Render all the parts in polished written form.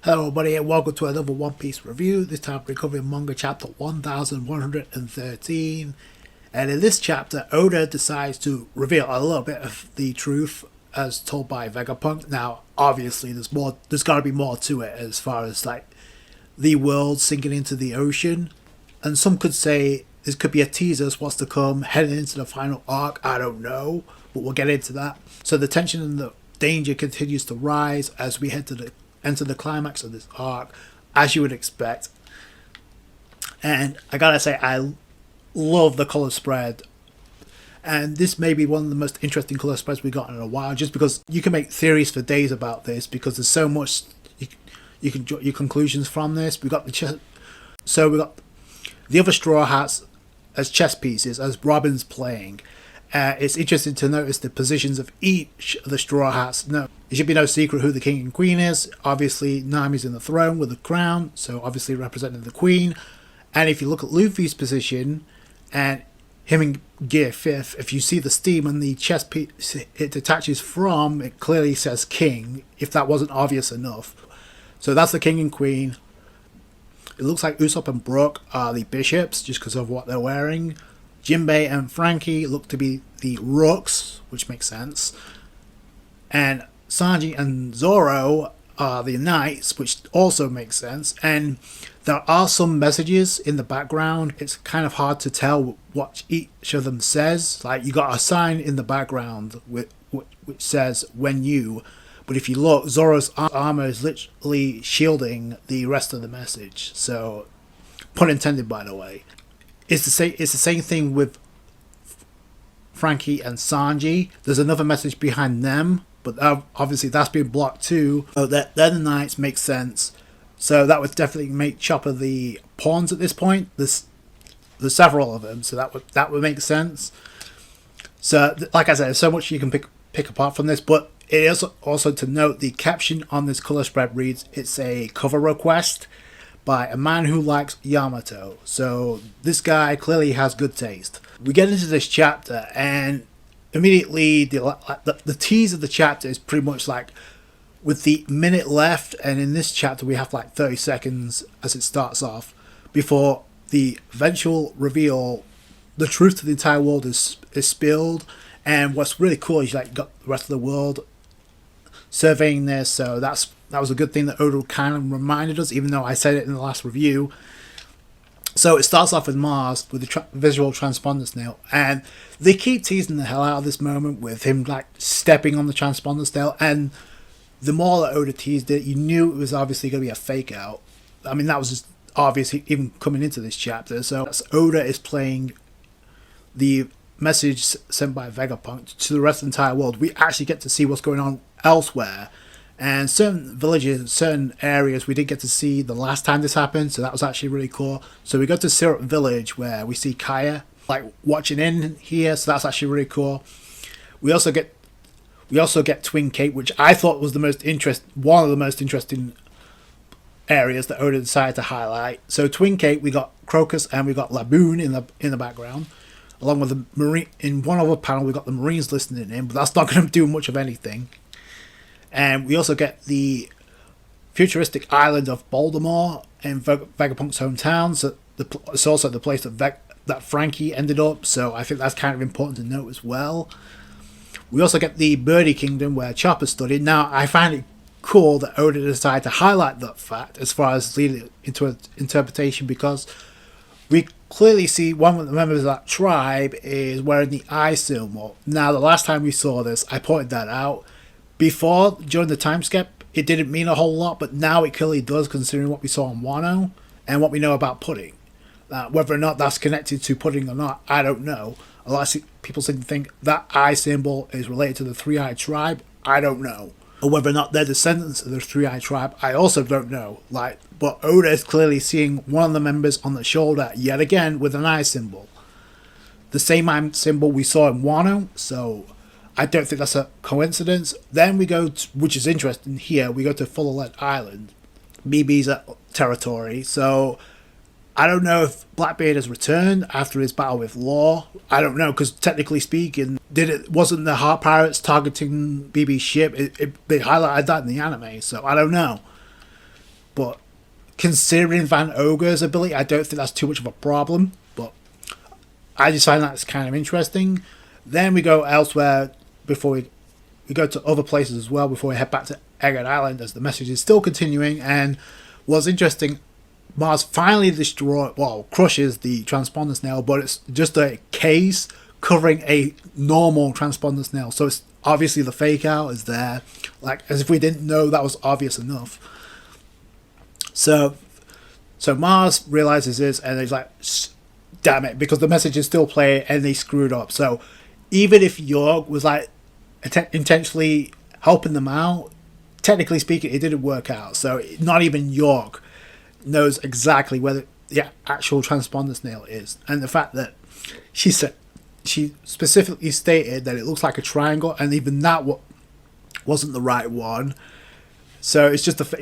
Hello everybody and welcome to another One Piece review. This time we're covering manga chapter 1113. And in this chapter, Oda decides to reveal a little bit of the truth as told by Vegapunk. Now, obviously there's gotta be more to it as far as like the world sinking into the ocean. And some could say this could be a teaser as what's to come heading into the final arc. I don't know, but we'll get into that. So the tension and the danger continues to rise as we enter the climax of this arc, as you would expect. And I gotta say, I love the color spread, and this may be one of the most interesting color spreads we've gotten in a while, just because you can make theories for days about this, because there's so much you can draw your conclusions from this. We got we got the other Straw Hats as chess pieces as Robin's playing. It's interesting to notice the positions of each of the Straw Hats. No, it should be no secret who the king and queen is. Obviously, Nami's in the throne with the crown, so obviously representing the queen. And if you look at Luffy's position, and him in gear 5th, if you see the steam and the chess piece it detaches from, it clearly says king, if that wasn't obvious enough. So that's the king and queen. It looks like Usopp and Brook are the bishops, just because of what they're wearing. Jinbei and Frankie look to be the rooks, which makes sense. And Sanji and Zoro are the knights, which also makes sense. And there are some messages in the background. It's kind of hard to tell what each of them says. Like, you got a sign in the background which says, when you. But if you look, Zoro's armor is literally shielding the rest of the message. So, pun intended, by the way. It's the same thing with Frankie and Sanji. There's another message behind them, but obviously that's been blocked too. So they're the knights, makes sense. So that would definitely make Chopper the pawns at this point. There's several of them, so that would make sense. So like I said, there's so much you can pick apart from this, but it is also to note the caption on this color spread reads, "It's a cover request by a man who likes Yamato." So this guy clearly has good taste. We get into this chapter, and immediately the tease of the chapter is pretty much like, with the minute left, and in this chapter we have like 30 seconds as it starts off before the eventual reveal. The truth to the entire world is spilled, and what's really cool is like you got the rest of the world surveying this. So that was a good thing that Oda kind of reminded us, even though I said it in the last review. So it starts off with Mars with the visual transponder snail, and they keep teasing the hell out of this moment with him like stepping on the transponder snail. And the more that Oda teased it, you knew it was obviously going to be a fake out. I mean, that was just obvious even coming into this chapter. So Oda is playing the message sent by Vegapunk to the rest of the entire world. We actually get to see what's going on elsewhere. And certain villages, certain areas we didn't get to see the last time this happened, so that was actually really cool. So we go to Syrup Village where we see Kaya like watching in here, so that's actually really cool. We also get Twin Cape, which I thought was one of the most interesting areas that Oda decided to highlight. So Twin Cape, we got Crocus and we got Laboon in the background, along with the marine. In one other panel, we got the Marines listening in, but that's not going to do much of anything. And we also get the futuristic island of Baltimore in Vegapunk's hometown. So it's also the place that Frankie ended up. So I think that's kind of important to note as well. We also get the Birdie Kingdom where Chopper studied. Now, I find it cool that Oda decided to highlight that fact as far as leading into an interpretation, because we clearly see one of the members of that tribe is wearing the eye symbol. Now, the last time we saw this, I pointed that out. Before, during the time skip, it didn't mean a whole lot, but now it clearly does, considering what we saw on Wano and what we know about pudding. Whether or not that's connected to pudding or not, I don't know. A lot of people seem to think that eye symbol is related to the Three-Eyed Tribe. I don't know. Or whether or not they're descendants of the Three-Eyed Tribe, I also don't know. But Oda is clearly seeing one of the members on the shoulder yet again with an eye symbol. The same eye symbol we saw in Wano, so I don't think that's a coincidence. Then we go to, which is interesting here, we go to Full Lead Island, BB's territory. So I don't know if Blackbeard has returned after his battle with Law. I don't know, because technically speaking, wasn't the Heart Pirates targeting BB's ship? They highlighted that in the anime, so I don't know. but considering Van Ogre's ability, I don't think that's too much of a problem. But I just find that's kind of interesting. Then we go elsewhere before we go to other places as well before we head back to Egghead Island as the message is still continuing. And what's interesting, Mars finally crushes the transponder snail, but it's just a case covering a normal transponder snail. So it's obviously the fake out is there, like as if we didn't know that was obvious enough. So Mars realizes this and he's like, damn it, because the message is still playing and they screwed up. So even if York was like intentionally helping them out, technically speaking, it didn't work out. So not even York knows exactly where the actual transponder snail is. And the fact that she specifically stated that it looks like a triangle, and even that wasn't the right one. So it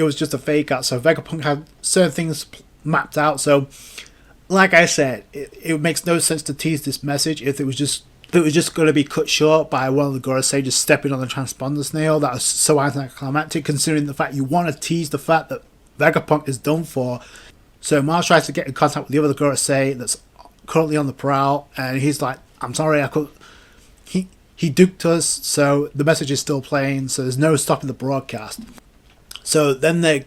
was just a fake out. So Vegapunk had certain things mapped out. So like I said, it makes no sense to tease this message if it was just going to be cut short by one of the Gorosei just stepping on the transponder snail. That was so anticlimactic, considering the fact you want to tease the fact that Vegapunk is done for. So Mars tries to get in contact with the other Gorosei that's currently on the prowl, and he's like, I'm sorry, I could. He duped us, so the message is still playing, so there's no stopping the broadcast. So then they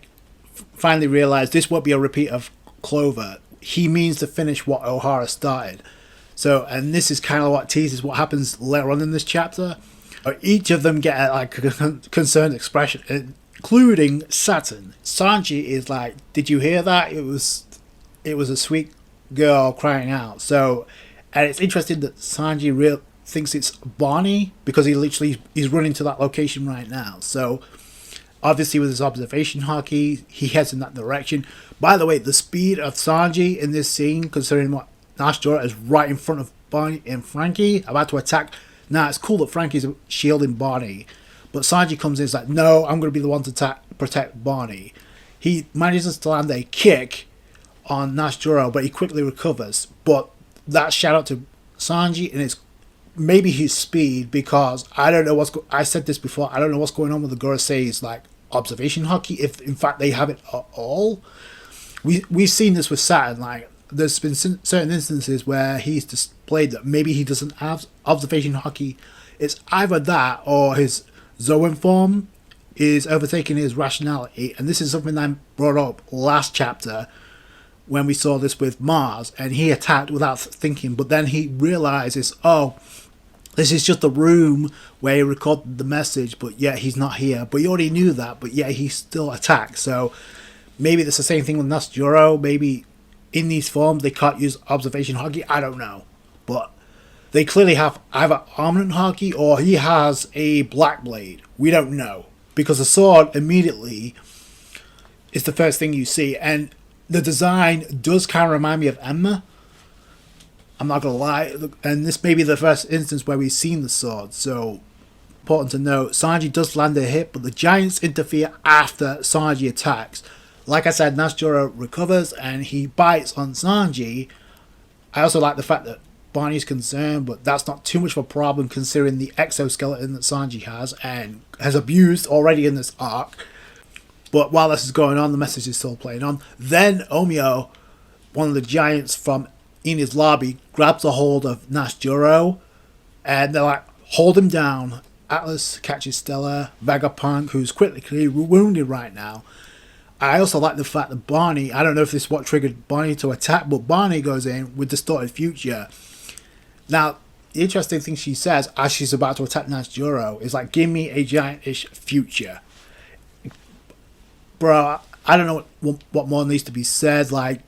finally realize this won't be a repeat of Clover. He means to finish what O'Hara started. So, and this is kind of what teases what happens later on in this chapter. Each of them get like a concerned expression, including Saturn. Sanji is like, "Did you hear that? It was a sweet girl crying out." So, and it's interesting that Sanji thinks it's Bonnie because he's running to that location right now. So, obviously with his observation hockey, he heads in that direction. By the way, the speed of Sanji in this scene, considering what Nashjora is right in front of Bonnie and Frankie, about to attack. Now, it's cool that Frankie's shielding Bonnie, but Sanji comes in and is like, no, I'm going to be the one to protect Bonnie. He manages to land a kick on Nashjora, but he quickly recovers. But that shout out to Sanji, and it's maybe his speed, because I don't know I said this before, I don't know what's going on with the Gorosei's like observation hockey, if in fact they have it at all. We've seen this with Saturn, like there's been certain instances where he's displayed that maybe he doesn't have observation hockey. It's either that or his Zoan form is overtaking his rationality, and this is something I brought up last chapter when we saw this with Mars, and he attacked without thinking, but then he realizes, oh, this is just a room where he recorded the message, but yet he's not here. But he already knew that, but yet he still attacked. So maybe it's the same thing with Nashjora. Maybe in these forms they can't use observation hockey. I don't know. But they clearly have either armament hockey or he has a black blade. We don't know. Because the sword immediately is the first thing you see. And the design does kind of remind me of Emma. I'm not going to lie. And this may be the first instance where we've seen the sword. So, important to note, Sanji does land a hit, but the giants interfere after Sanji attacks. Like I said, Nashjora recovers and he bites on Sanji. I also like the fact that Bonnie's concerned, but that's not too much of a problem considering the exoskeleton that Sanji has and has abused already in this arc. But while this is going on, the message is still playing on. Then Omio, one of the giants from Eni's lobby, grabs a hold of Nashjora and they're like, hold him down. Atlas catches Stella, Vegapunk, who's critically wounded right now. I also like the fact that Bonnie, I don't know if this is what triggered Bonnie to attack, but Bonnie goes in with Distorted Future. Now, the interesting thing she says as she's about to attack Nashjora is like, give me a giant-ish future. Bro, I don't know what more needs to be said. Like,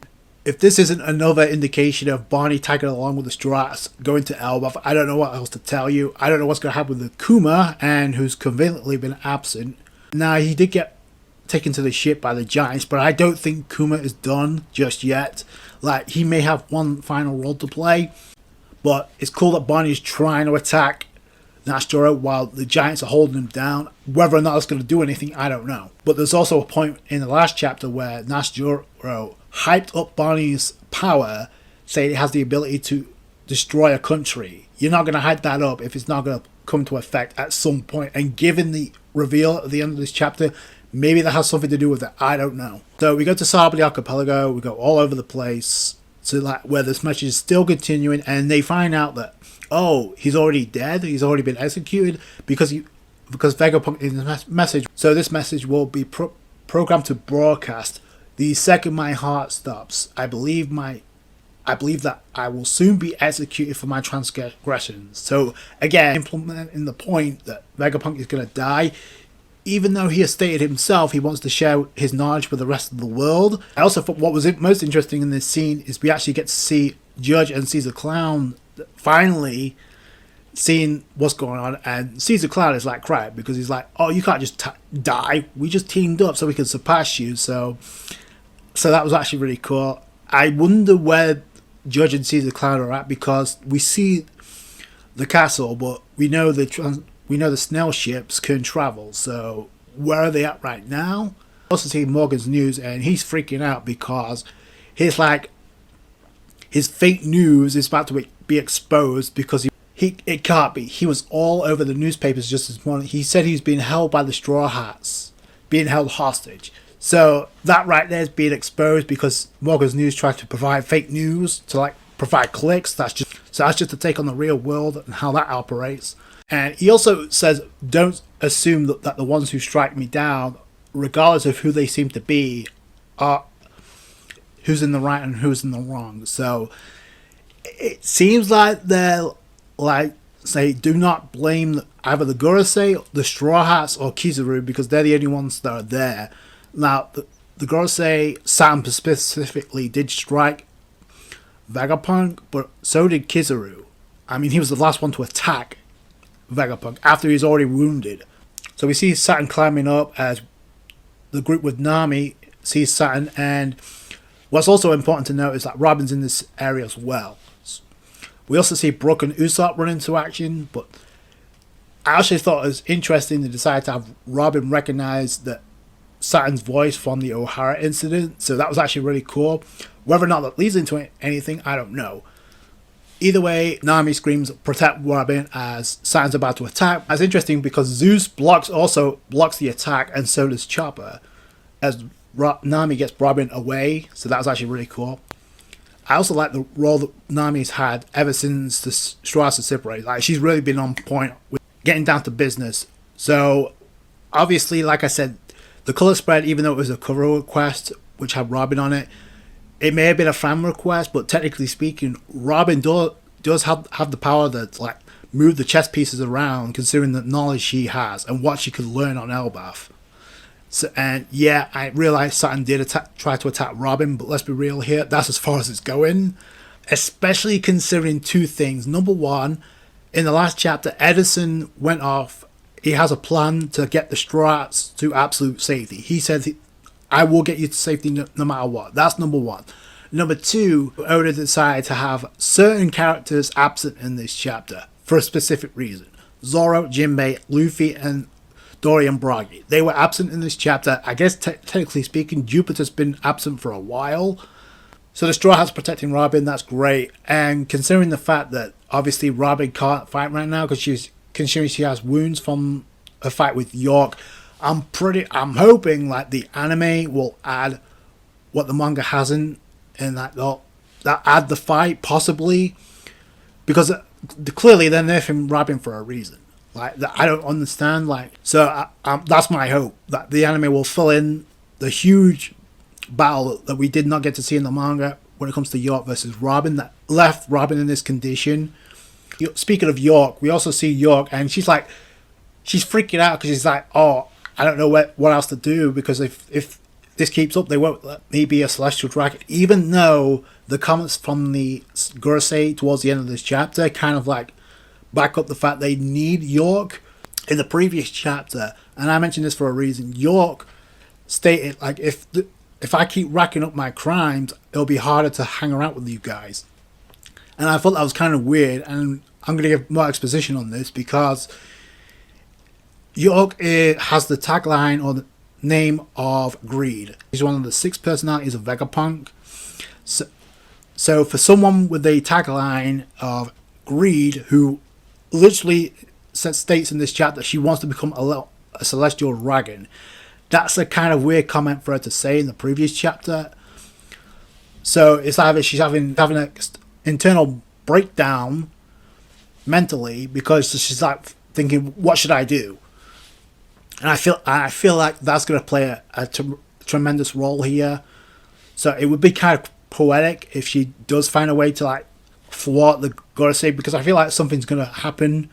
if this isn't another indication of Bonnie tagging along with the Strats, going to Elbaf, I don't know what else to tell you. I don't know what's going to happen with Kuma, and who's conveniently been absent. Now, he did get taken to the ship by the Giants, but I don't think Kuma is done just yet. Like, he may have one final role to play, but it's cool that Bonnie's trying to attack Nashjora while the Giants are holding him down. Whether or not it's going to do anything, I don't know. But there's also a point in the last chapter where Nashjora hyped up Bonnie's power, saying it has the ability to destroy a country. You're not going to hype that up if it's not going to come to effect at some point. And given the reveal at the end of this chapter, Maybe that has something to do with it. I don't know. So we go to Sabali Archipelago. We go all over the place to like where this message is still continuing, and they find out that he's already dead. He's already been executed because Vegapunk in the message. So this message will be programmed to broadcast the second my heart stops. I believe that I will soon be executed for my transgressions. So again, implementing the point that Vegapunk is going to die, even though he has stated himself he wants to share his knowledge with the rest of the world. I also thought what was most interesting in this scene is we actually get to see Judge and Caesar Clown finally seeing what's going on, and Caesar Clown is like crap because he's like, oh, you can't just die, we just teamed up so we can surpass you. So that was actually really cool. I wonder where Judge and Caesar Clown are at, because we see the castle, but we know the snail ships can travel. So where are they at right now? Also see Morgan's news, and he's freaking out because his fake news is about to be exposed because it can't be. He was all over the newspapers just this morning. He said he's being held by the Straw Hats, being held hostage. So that right there is being exposed because Morgan's News tried to provide fake news to like provide clicks. That's just to take on the real world and how that operates. And he also says, don't assume that the ones who strike me down, regardless of who they seem to be, are who's in the right and who's in the wrong. So it seems like they're like, say, do not blame either the Gorosei, the Straw Hats, or Kizaru, because they're the only ones that are there. Now, the Gorosei, Saturn specifically, did strike Vegapunk, but so did Kizaru. I mean, he was the last one to attack Vegapunk after he's already wounded. So we see Saturn climbing up as the group with Nami sees Saturn, and what's also important to note is that Robin's in this area as well. We also see Brooke and Usopp run into action, but I actually thought it was interesting they decided to have Robin recognize that Saturn's voice from the O'Hara incident, so that was actually really cool. Whether or not that leads into anything, I don't know. Either way, Nami screams, protect Robin, as Saturn's about to attack. That's interesting because Zeus also blocks the attack, and so does Chopper, as Nami gets Robin away, so that was actually really cool. I also like the role that Nami's had ever since the Straws separated. Like, she's really been on point with getting down to business. So, obviously, like I said, the colour spread, even though it was a cover request, which had Robin on it, it may have been a fan request, but technically speaking, Robin does have the power to like move the chess pieces around, considering the knowledge she has and what she could learn on Elbaf. So, and yeah, I realize Saturn did try to attack Robin, but let's be real here, that's as far as it's going. Especially considering two things. Number one, in the last chapter, Edison went off. He has a plan to get the Strats to absolute safety. He said, I will get you to safety no matter what. That's number one. Number two, Oda decided to have certain characters absent in this chapter for a specific reason. Zoro, Jinbei, Luffy, and Dorian Bragi. They were absent in this chapter. I guess technically speaking, Jupiter's been absent for a while. So the Straw Hat's protecting Robin, that's great. And considering the fact that obviously Robin can't fight right now because considering she has wounds from a fight with York, I'm hoping like the anime will add what the manga hasn't, and that they'll add the fight possibly, because clearly they're nerfing Robin for a reason. Like, I don't understand. Like, so that's my hope, that the anime will fill in the huge battle that we did not get to see in the manga when it comes to York versus Robin, that left Robin in this condition. Speaking of York, we also see York, and she's freaking out because she's like, oh, I don't know what else to do, because if this keeps up, they won't let me be a celestial dragon. Even though the comments from the Gorosei towards the end of this chapter kind of like back up the fact they need York. In the previous chapter, and I mentioned this for a reason, York stated like, if I keep racking up my crimes, it'll be harder to hang around with you guys. And I thought that was kind of weird, and I'm going to give more exposition on this because York has the tagline or the name of greed. He's one of the 6 personalities of Vegapunk. So for someone with a tagline of greed, who literally states in this chapter that she wants to become a celestial dragon, That's a kind of weird comment for her to say in the previous chapter. So it's either she's having an internal breakdown mentally because she's like thinking, what should I do? And I feel like that's going to play a tremendous role here. So it would be kind of poetic if she does find a way to like thwart the goddess, because I feel like something's going to happen.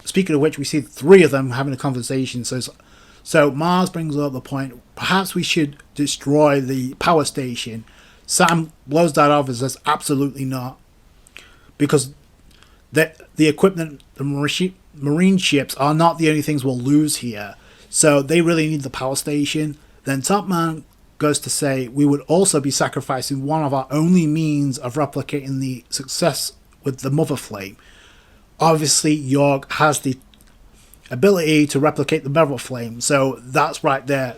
Speaking of which, we see 3 of them having a conversation. So Mars brings up the point, perhaps we should destroy the power station. Sam blows that off and says, absolutely not. Because the equipment, the marine ships are not the only things we'll lose here. So they really need the power station. Then Top Man goes to say, we would also be sacrificing one of our only means of replicating the success with the Mother Flame. Obviously, York has the ability to replicate the Mother Flame, so that's right there,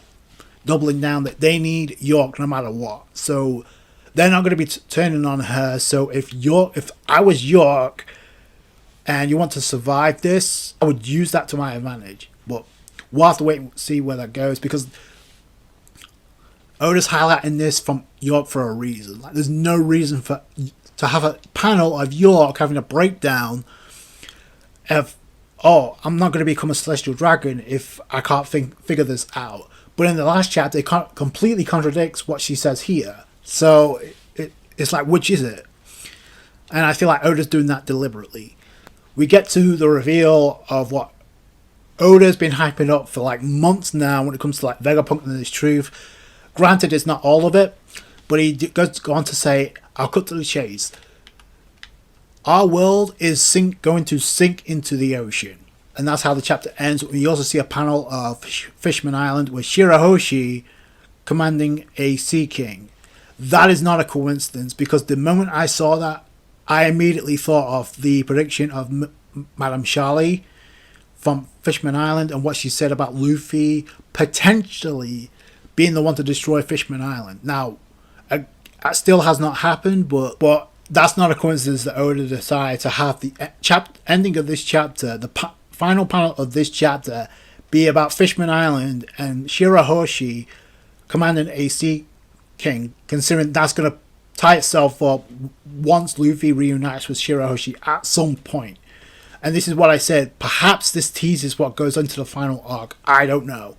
doubling down that they need York no matter what. So they're not going to be turning on her. So if I was York and you want to survive this, I would use that to my advantage. But we'll have to wait and see where that goes, because Oda's highlighting this from York for a reason. Like, there's no reason to have a panel of York having a breakdown of, oh, I'm not going to become a celestial dragon if I can't figure this out. But in the last chapter, it completely contradicts what she says here. So it's like, which is it? And I feel like Oda's doing that deliberately. We get to the reveal of what Oda's been hyping up for like months now when it comes to like Vegapunk and his truth. Granted, it's not all of it, but he goes on to say, I'll cut to the chase. Our world is going to sink into the ocean. And that's how the chapter ends. We also see a panel of Fishman Island with Shirahoshi commanding a Sea King. That is not a coincidence, because the moment I saw that, I immediately thought of the prediction of Madame Charlie from Fishman Island and what she said about Luffy potentially being the one to destroy Fishman Island. Now, that still has not happened, but that's not a coincidence that Oda decided to have the ending of this chapter, the final panel of this chapter, be about Fishman Island and Shirahoshi commanding a Sea King, considering that's going to tie itself up once Luffy reunites with Shirahoshi at some point. And this is what I said, perhaps this teases what goes into the final arc. I don't know.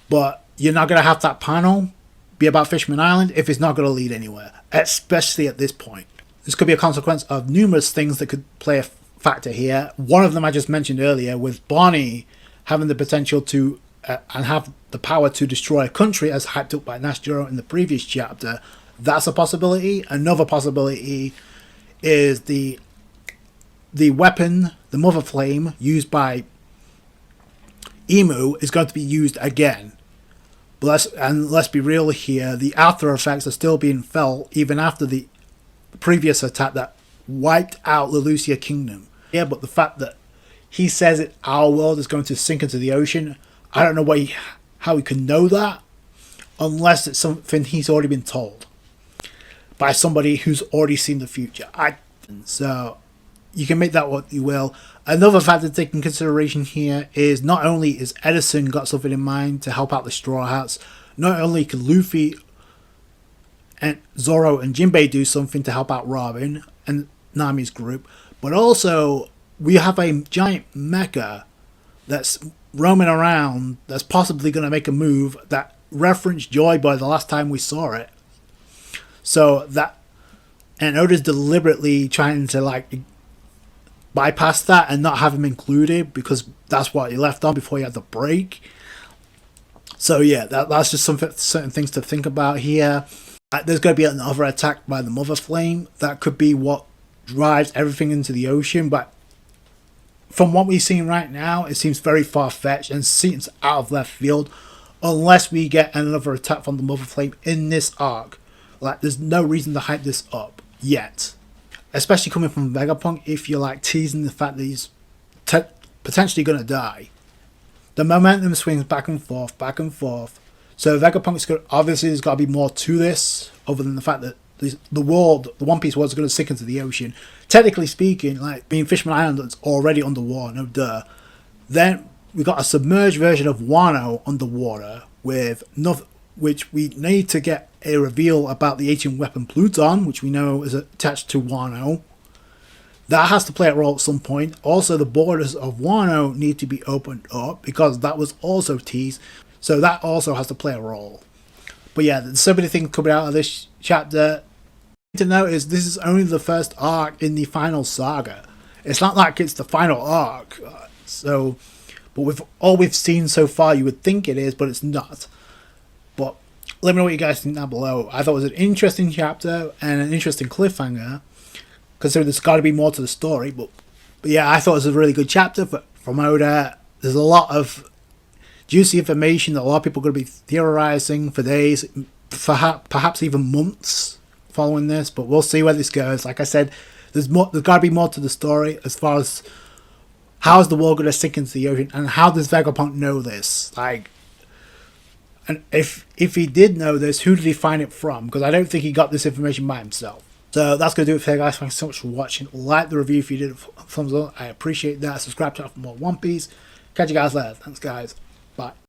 But you're not going to have that panel be about Fishman Island if it's not going to lead anywhere, especially at this point. This could be a consequence of numerous things that could play a factor here. One of them I just mentioned earlier, with Bonnie having the potential to and have the power to destroy a country, as hyped up by Nashjiro in the previous chapter. That's a possibility. Another possibility is the weapon, the Mother Flame, used by Emu, is going to be used again. But let's be real here, the after effects are still being felt even after the previous attack that wiped out the Lucia Kingdom. Yeah, but the fact that he says our world is going to sink into the ocean, I don't know how he can know that, unless it's something he's already been told by somebody who's already seen the future. So you can make that what you will. Another factor to take in consideration here is not only is Edison got something in mind to help out the Straw Hats, not only can Luffy and Zoro and Jinbei do something to help out Robin and Nami's group, but also we have a giant mecha that's roaming around that's possibly going to make a move that referenced Joy Boy the last time we saw it. So that, and Oda's deliberately trying to like bypass that and not have him included, because that's what he left on before he had the break. So yeah, that's just certain things to think about here. There's going to be another attack by the Mother Flame. That could be what drives everything into the ocean, but from what we've seen right now, it seems very far-fetched and seems out of left field, unless we get another attack from the Mother Flame in this arc. Like, there's no reason to hype this up yet, especially coming from Vegapunk. If you're like teasing the fact that he's potentially going to die, the momentum swings back and forth, back and forth. So Vegapunk's obviously there's got to be more to this other than the fact that the world, the One Piece world, is going to sink into the ocean. Technically speaking, like being Fishman Island, that's already underwater, no duh. Then we got a submerged version of Wano underwater, with nothing, which we need to get a reveal about the ancient weapon Pluton, which we know is attached to Wano. That has to play a role at some point. Also, the borders of Wano need to be opened up because that was also teased. So that also has to play a role. But yeah, there's so many things coming out of this chapter. To note is this is only the first arc in the final saga. It's not like it's the final arc. But with all we've seen so far, you would think it is, but it's not. But let me know what you guys think down below. I thought it was an interesting chapter and an interesting cliffhanger, considering there's got to be more to the story. But yeah, I thought it was a really good chapter from Oda. There's a lot of juicy information that a lot of people are going to be theorizing for days, perhaps even months following this. But we'll see where this goes. Like I said, there's got to be more to the story as far as how is the world going to sink into the ocean, and how does Vegapunk know this? Like, and if he did know this, who did he find it from? Because I don't think he got this information by himself. So that's going to do it for today, guys. Thanks so much for watching. Like the review if you did. Thumbs up. I appreciate that. Subscribe to for more One Piece. Catch you guys later. Thanks, guys. Bye.